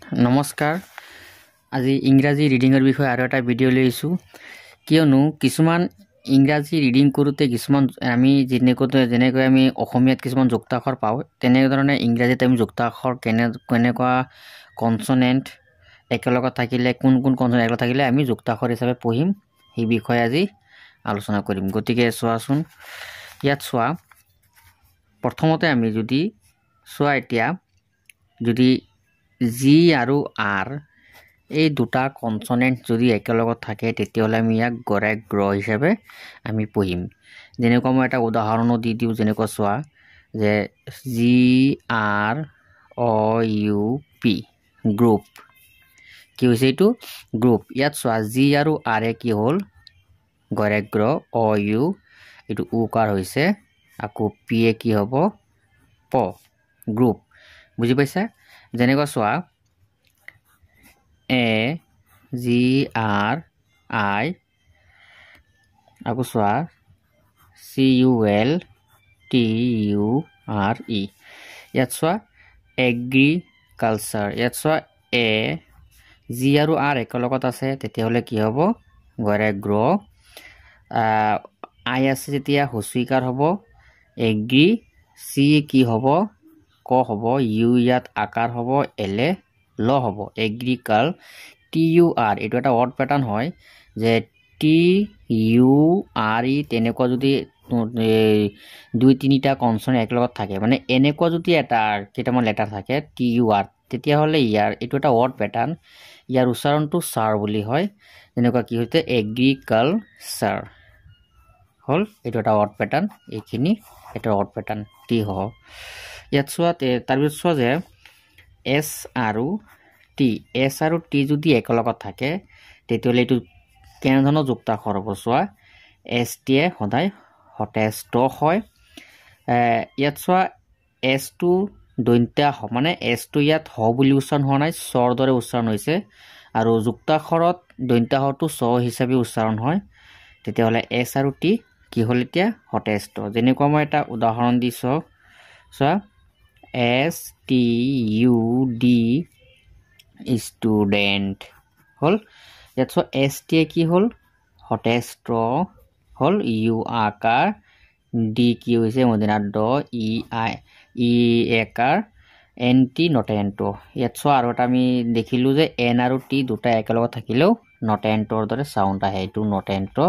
নমস্কাৰ আজি ইংৰাজী ৰিডিংৰ বিষয়ে আৰু এটা ভিডিঅ' লৈছো কিয়নো কিছুমান ইংৰাজী ৰিডিং কৰোঁতে কিছুমান আমি যেনেকৈ আমি অসমীয়াত কিছুমান যুক্তাক্ষৰ পাওঁ তেনেধৰণে ইংৰাজীত আমি যুক্তাক্ষৰ কেনেকুৱা কনসনেন্ট একেলগত থাকিলে কোন কনসনেন্ট একেলগত থাকিলে আমি যুক্তাক্ষৰ হিচাপে পঢ়িম এই বিষয়ে আজি আলোচনা কৰিম গতিকে চোৱাচোন ইয়াত চোৱা প্ৰথমতে আমি যদি চোৱা এতিয়া যদি জি আৰু আৰ এই দুটা কনসনেন্ট যদি একেলগত থাকে তেতিয়াহলে আমি ইয়াক গৰাই গ্ৰ হিচাপে আমি পঢ়িম যেনেকৈ মই এটা উদাহৰণ দি দিও যেনেকৈ চোৱা যে জি আৰ অ ইউ পি গ্ৰুপ কি হৈছে এইটো গ্ৰুপ ইয়াত চোৱা জি আৰু আৰ এ কি হ'ল গৰাই গ্ৰ অ ইউ এইটো উকাৰ হৈছে আকৌ পি এ কি হ'ব প গ্ৰুপ বুজি পাইছা যেনেকৈ চোৱা এ জি আৰ আই আকৌ চোৱা C U L T U R E ইয়াত চোৱা এগ্ৰিকালচাৰ ইয়াত চোৱা এ জি আৰু আৰ একেলগত আছে তেতিয়াহলে কি হ'ব গৰাই গ্ৰ আই আছে যেতিয়া হস্যিকাৰ হ'ব এগ্ৰি চি কি হ'ব ক হ'ব ইউ ইয়াত আকাৰ হ'ব এলে ল হ'ব এগ্ৰিকাল টি ইউ আৰ এইটো এটা ওয়াৰ্ড প্যাটাৰ্ন হয় যে টি ইউ আৰ ই তেনেকুৱা যদি দুই তিনিটা কনসনেন্ট একলগত থাকে মানে এনেকুৱা যদি এটা কেইটামান লেটাৰ থাকে টি ইউ আৰ তেতিয়া হলে ইয়াৰ এইটো এটা ওয়াৰ্ড প্যাটাৰ্ন ইয়াৰ উচ্চাৰণটো সাৰ বুলি হয় যেনেকুৱা কি হৈছে এগ্ৰিকালচাৰ হল এইটো এটা ওয়াৰ্ড প্যাটাৰ্ন এইখিনি এটা ওয়াৰ্ড প্যাটাৰ্ন টি হ ইয়াত চোৱা তাৰপিছত চোৱা যে এস আৰু টি যদি একেলগত থাকে তেতিয়াহলে এইটো কেনেধৰণৰ যুক্তাক্ষৰ হ'ব চোৱা এস টি এ সদায় হটেষ্ট হয় ইয়াত চোৱা এস টো দন্ত্যা হ মানে এস টো ইয়াত হ বুলি উচ্চাৰণ হোৱা নাই স্বৰ দৰে উচ্চাৰণ হৈছে আৰু যুক্তাক্ষৰত দন্ত্যা হটো স হিচাপে উচ্চাৰণ হয় তেতিয়াহলে এস আৰু টি কি হ'ল এতিয়া হটেষ্ট যেনেকুৱা মই এটা উদাহৰণ দিছো চোৱা S T U D student হল ইয়াত চোৱা এস টি কি হল হটেষ্ট হল ইউ আকাৰ ডি কি হৈছে মদিনা ড ই আই ই একাৰ এন টি নট এন্টো ইয়াত চোৱা আৰু এটা আমি দেখিলো যে এন আৰু টি দুটা একেলগত থাকিলেও নট এন্টোৰ দৰে সাউন্ড আহে এইটো নট এন্টো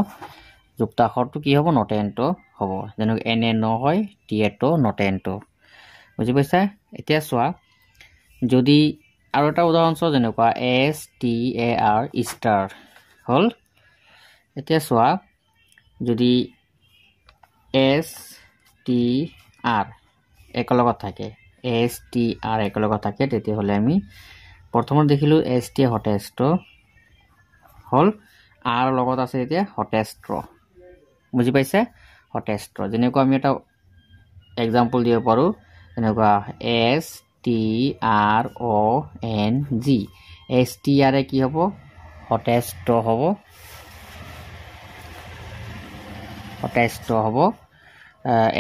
যুক্তাক্ষৰটো কি হ'ব নট এন্টো হ'ব যেনেকৈ এন এ ন হয় টি এটো নট এন্টো বুজি পাইছা এতিয়া চোৱা যদি আৰু এটা উদাহৰণ চোৱা যেনেকুৱা এস টি এ আৰ ষ্টাৰ হল এতিয়া চোৱা যদি এস টি আৰ একেলগত থাকে এস টি আৰ একেলগত থাকে তেতিয়াহলে আমি প্ৰথমত দেখিলো এস টি হটেষ্ট হল আৰ লগত আছে এতিয়া হটেষ্ট বুজি পাইছে হটেষ্ট যেনেকুৱা আমি এটা এক্সাম্পল দিব পাৰো যেনেকুৱা S T R O N G S T R A কি হ'ব হটেষ্ট হ'ব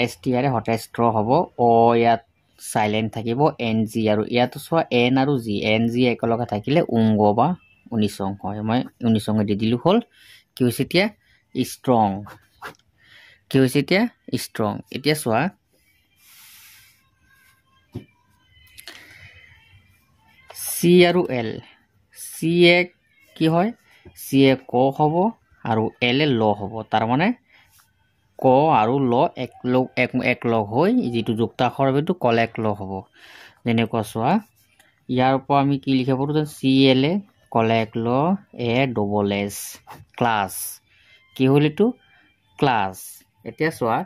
এস টি আৰ এ হটেষ্ট হ'ব অ ইয়াত সাইলেন্ট থাকিব এন জি আৰু ইয়াতো চোৱা এন আৰু জি এন জি একেলগে থাকিলে উংগ বা উনিচং হয় মই উনিচং দি দিলো হল কি হৈছে এতিয়া ষ্ট্ৰং কি হৈছে এতিয়া ষ্ট্ৰং এতিয়া চোৱা চি আৰু এল চি এ কি হয় চি এ ক হ'ব আৰু এল এ ল হ'ব তাৰ মানে ক আৰু ল একলগ হৈ যিটো যুক্তাক্ষৰ হ'ব এইটো কলেক ল হ'ব যেনেকুৱা চোৱা ইয়াৰ পৰা আমি কি লিখিব পাৰো চি এল এ কলেক ল এ ডবল এছ ক্লাছ কি হ'ল এইটো ক্লাছ এতিয়া চোৱা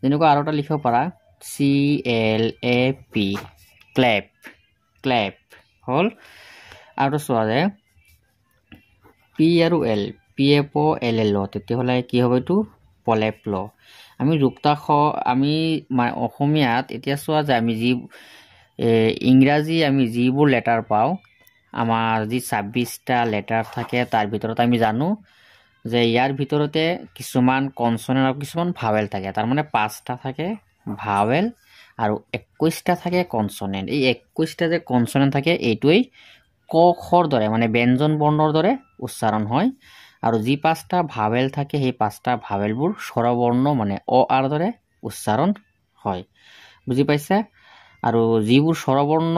যেনেকুৱা আৰু এটা লিখিব পাৰা চি এল এ পি ক্লেপ হল আৰু চোৱা যে পি আৰু L P A p L L তেতিয়াহলে কি হ'ব এইটো পলেপ ল আমি যুক্তাক্ষৰ আমি অসমীয়াত এতিয়া চোৱা যে আমি যি ইংৰাজী আমি যিবোৰ লেটাৰ পাওঁ আমাৰ যি 26টা লেটাৰ থাকে তাৰ ভিতৰত আমি জানো যে ইয়াৰ ভিতৰতে কিছুমান কনসনেন্ট আৰু কিছুমান ভাৱেল থাকে তাৰ মানে 5টা থাকে ভাৱেল আৰু 21টা থাকে কনসনেন্ট এই 21টা যে কনসনেন্ট থাকে এইটোই ক খৰ দৰে মানে ব্যঞ্জন বৰ্ণৰ দৰে উচ্চাৰণ হয় আৰু যি পাঁচটা ভাৱেল থাকে সেই পাঁচটা ভাৱেলবোৰ স্বৰবৰ্ণ মানে অ আৰ দৰে উচ্চাৰণ হয় বুজি পাইছা আৰু যিবোৰ স্বৰবৰ্ণ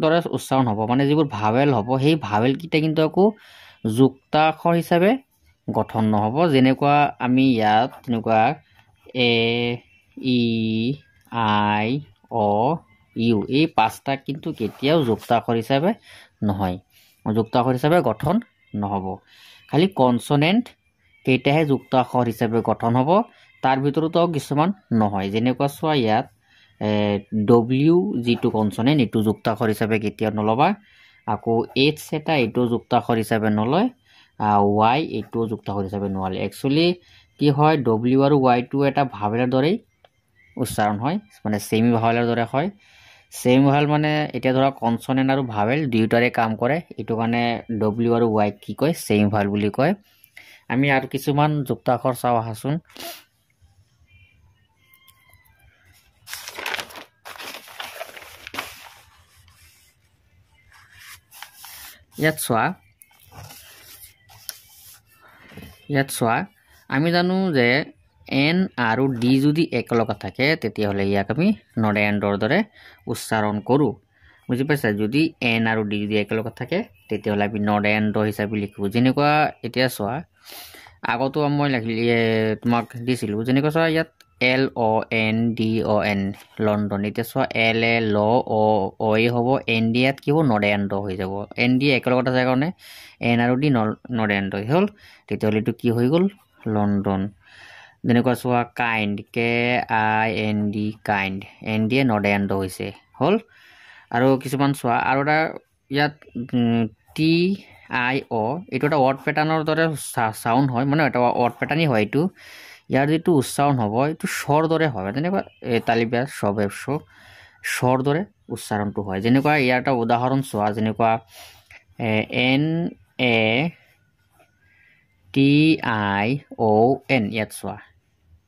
দৰে উচ্চাৰণ হ'ব মানে যিবোৰ ভাৱেল হ'ব সেই ভাৱেল কিটা কিন্তু আকৌ যুক্তাক্ষৰ হিচাপে গঠন নহ'ব যেনেকুৱা আমি ইয়াত তেনেকুৱা এ ই আই অ ইউ এই পাঁচটা কিন্তু কেতিয়াও যুক্তাক্ষৰ হিচাপে নহয় যুক্তাক্ষৰ হিচাপে গঠন নহ'ব খালি কনসনেন্ট কেইটাহে যুক্তাক্ষৰ হিচাপে গঠন হ'ব তাৰ ভিতৰতো কিছুমান নহয় যেনেকুৱা চোৱা ইয়াত ডব্লিউ যিটো কনসনেন্ট এইটো যুক্তাক্ষৰ হিচাপে কেতিয়াও নলবা আকৌ এইচ এটা এইটো যুক্তাক্ষৰ হিচাপে নলয় ৱাই এইটো যুক্তাক্ষৰ হিচাপে নলয় একচুৱেলি কি হয় ডব্লিউ আৰু ৱাইটো এটা ভাৱেলৰ দৰেই উচ্চাৰণ হয় মানে সেমি ভাৱেলৰ দৰে হয় সেমি ভাৱেল মানে এতিয়া ধৰা কনসনেন্ট আৰু ভাৱেল দুয়োটাৰে কাম কৰে এইটো কাৰণে ডব্লিউ আৰু ৱাই কি কয় সেমি ভাৱেল বুলি কয় আমি আৰু কিছুমান যুক্তাক্ষৰ চাওঁ আহাচোন ইয়াত চোৱা আমি জানো যে এন আৰু ডি যদি একেলগে থাকে তেতিয়াহ'লে ইয়াক আমি নড এণ্ডৰ দৰে উচ্চাৰণ কৰোঁ বুজি পাইছা যদি এন আৰু ডি যদি একেলগে থাকে তেতিয়াহ'লে আমি নড এণ্ড হিচাপে লিখোঁ যেনেকুৱা এতিয়া চোৱা আগতো মই তোমাক দিছিলোঁ যেনেকুৱা চোৱা ইয়াত এল অ এন ডি অ এন লণ্ডন এতিয়া চোৱা এল এ ল অ এ হ'ব এন ডি ইয়াত কি হ'ব নড এণ্ড হৈ যাব এন ডি একেলগত আছে কাৰণে এন আৰু ডি নড এণ্ড হ'ল তেতিয়াহ'লে এইটো কি হৈ গ'ল লণ্ডন যেনেকুৱা চোৱা kind K I N D kind N D A node and হৈছে হ'ল আৰু কিছুমান চোৱা আৰু এটা ইয়াত টি আই অ এইটো এটা ৱৰ্ড পেটাৰ্ণৰ দৰে চাউণ্ড হয় মানে এটা ৱৰ্ড পেটাৰ্ণেই হয় এইটো ইয়াৰ যিটো উচ্চাৰণ হ'ব এইটো স্বৰ দৰে হয় যেনেকুৱা তালিকা স্বৰ দৰে উচ্চাৰণটো হয় যেনেকুৱা ইয়াৰ এটা উদাহৰণ চোৱা যেনেকুৱা N A T I O' N ইয়াত চোৱা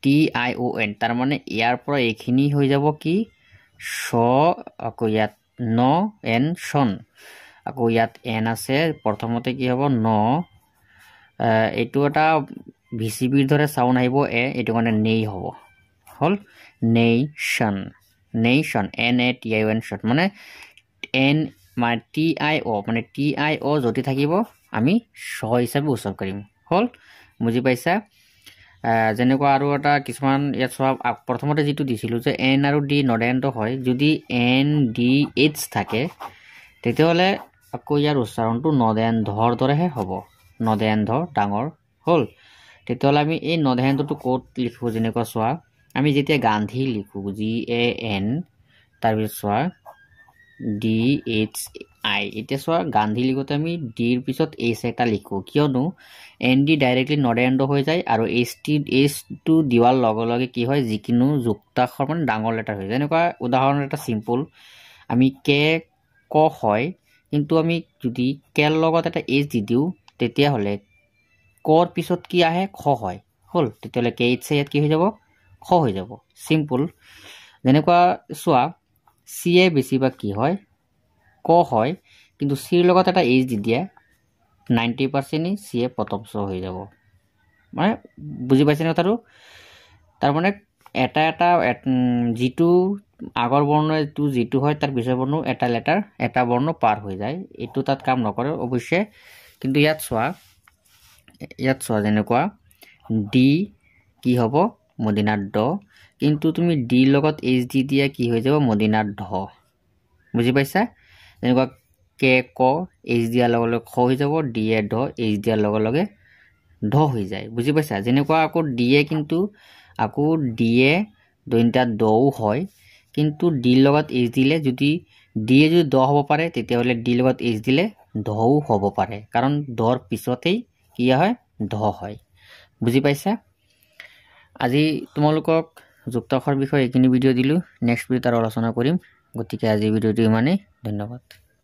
টি আই অ' এন তাৰমানে ইয়াৰ পৰা এইখিনি হৈ যাব কি স আকৌ ইয়াত ন এন চন আকৌ ইয়াত এন আছে প্ৰথমতে কি হ'ব ন এইটো এটা ভিচিবিৰ দৰে চাউণ্ড আহিব এইটো কাৰণে নেই হ'ব হ'ল nation N A T I O' N চন মানে এন মানে টি আই অ' মানে টি আই অ' যদি থাকিব আমি স হিচাপে উচ্চাৰণ কৰিম হ'ল বুজি পাইছা যেনেকুৱা আৰু এটা কিছুমান ইয়াত চোৱা প্ৰথমতে যিটো দিছিলোঁ যে এন আৰু ডি নড এণ্ড হয় যদি এন ডি এইচ থাকে তেতিয়াহ'লে আকৌ ইয়াৰ উচ্চাৰণটো নড এণ্ডৰ দৰেহে হ'ব নড এণ্ড ডাঙৰ হ'ল তেতিয়াহ'লে আমি এই নড এণ্ডটো ক'ত লিখোঁ যেনেকুৱা চোৱা আমি যেতিয়া গান্ধী লিখোঁ জি এ এন তাৰপিছত চোৱা ডি এইচ আই এতিয়া চোৱা গান্ধী লিখোঁতে আমি ডিৰ পিছত এইচ এটা লিখোঁ কিয়নো N D directly node and হৈ যায় আৰু এইচটো দিয়াৰ লগে লগে কি হয় যিকোনো যুক্তাক্ষৰ মানে ডাঙৰ লেটাৰ হৈ যায় যেনেকুৱা উদাহৰণ এটা চিম্পল আমি কে ক হয় কিন্তু আমি যদি কেৰ লগত এটা এইচ দি দিওঁ তেতিয়াহ'লে কৰ পিছত কি আহে খ হয় হ'ল তেতিয়াহ'লে কে এইচ ইয়াত কি হৈ যাব খ হৈ যাব চিম্পল যেনেকুৱা চোৱা চি এ বেছিভাগ কি হয় ক হয় কিন্তু চিৰ লগত এটা এইচ দি দিয়ে 90% চি এ প্ৰথম চ হৈ যাব মানে বুজি পাইছেনে কথাটো তাৰমানে এটা যিটো আগৰ বৰ্ণটো যিটো হয় তাৰ পিছৰ বৰ্ণ এটা লেটাৰ এটা বৰ্ণ পাৰ হৈ যায় এইটো তাত কাম নকৰে অৱশ্যে কিন্তু ইয়াত চোৱা যেনেকুৱা ডি কি হ'ব মদিনাৰ ড কিন্তু তুমি ডিৰ লগত এইচ দি দিয়া কি হৈ যাব মদিনাৰ ঢ বুজি পাইছা যেনেকুৱা কে ক এইচ দিয়াৰ লগে লগে খ হৈ যাব ডি এ ঢ এইচ দিয়াৰ লগে লগে ঢ হৈ যায় বুজি পাইছা যেনেকুৱা আকৌ ডিএ কিন্তু আকৌ ডিএ দৈন্যতা দও হয় কিন্তু ডিৰ লগত এইচ দিলে যদি ডিএ যদি দ হ'ব পাৰে তেতিয়াহ'লে ডিৰ লগত এইচ দিলে ঢও হ'ব পাৰে কাৰণ দৰ পিছতেই কি হয় ঢ হয় বুজি পাইছা আজি তোমালোকক যুক্তাক্ষৰ বিষয়ে এইখিনি ভিডিঅ' দিলোঁ নেক্সট ভিডিঅ'ত আৰু আলোচনা কৰিম গতিকে আজি ভিডিঅ'টো ইমানেই ধন্যবাদ